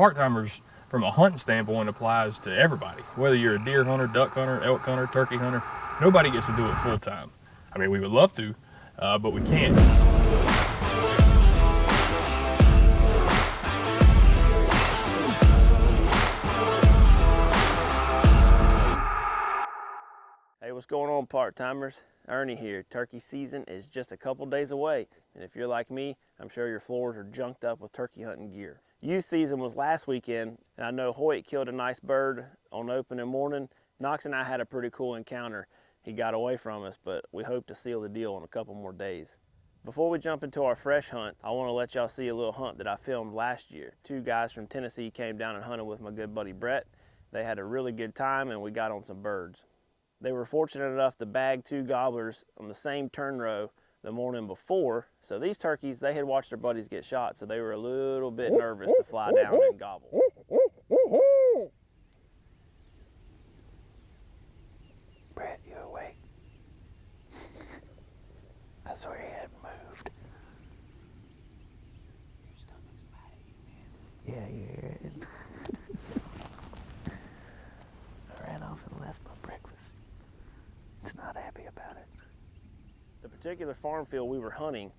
Part-timers, from a hunting standpoint, applies to everybody. Whether you're a deer hunter, duck hunter, elk hunter, turkey hunter, nobody gets to do it full time. I mean, we would love to, but we can't. Hey, what's going on, part-timers? Ernie here. Turkey season is just a couple days away, and if you're like me, I'm sure your floors are junked up with turkey hunting gear. Youth season was last weekend, and I know Hoyt killed a nice bird on opening morning. Knox and I had a pretty cool encounter. He got away from us, but we hope to seal the deal in a couple more days. Before we jump into our fresh hunt, I want to let y'all see a little hunt that I filmed last year. Two guys from Tennessee came down and hunted with my good buddy Brett. They had a really good time, and we got on some birds. They were fortunate enough to bag two gobblers on the same turn row the morning before. So these turkeys, they had watched their buddies get shot, so they were a little bit nervous to fly down and gobble. Brett, you awake? I swear he hadn't moved. Your stomach's mad at you, man. Yeah, you hear it. I ran off and left my breakfast. It's not happy about it. The particular farm field we were hunting,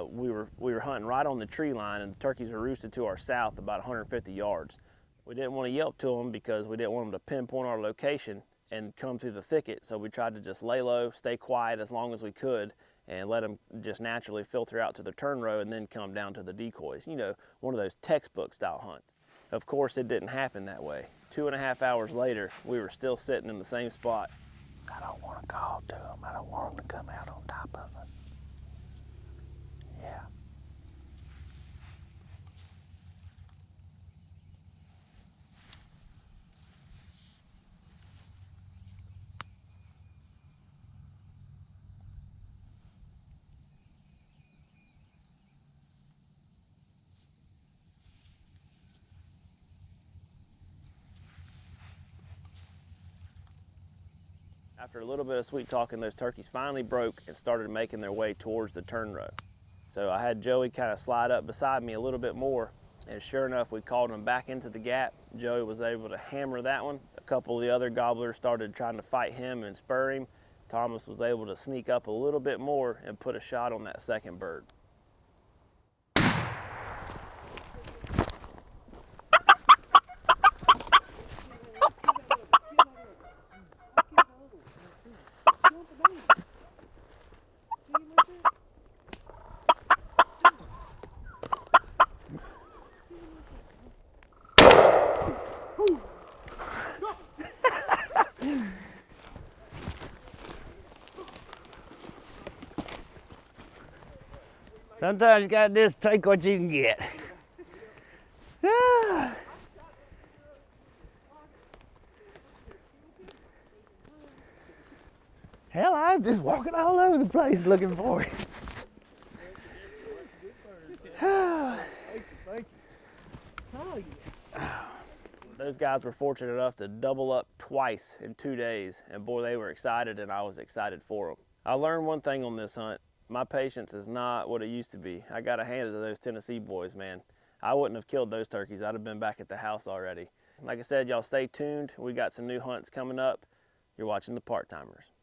we were hunting right on the tree line, and the turkeys were roosted to our south about 150 yards. We didn't want to yelp to them because we didn't want them to pinpoint our location and come through the thicket, so we tried to just lay low, stay quiet as long as we could, and let them just naturally filter out to the turn row and then come down to the decoys. You know, one of those textbook style hunts. Of course, it didn't happen that way. 2.5 hours later, we were still sitting in the same spot. I don't want to call to them. I don't want them to come out on top of us. Yeah. After a little bit of sweet talking, those turkeys finally broke and started making their way towards the turn row. So I had Joey kind of slide up beside me a little bit more, and sure enough, we called him back into the gap. Joey was able to hammer that one. A couple of the other gobblers started trying to fight him and spur him. Thomas was able to sneak up a little bit more and put a shot on that second bird. Sometimes you gotta just take what you can get. Hell, I was just walking all over the place looking for it. Those guys were fortunate enough to double up twice in 2 days, and boy, they were excited, and I was excited for them. I learned one thing on this hunt. My patience is not what it used to be. I got to hand it to those Tennessee boys, man. I wouldn't have killed those turkeys. I'd have been back at the house already. Like I said, y'all stay tuned. We got some new hunts coming up. You're watching The Part-Timers.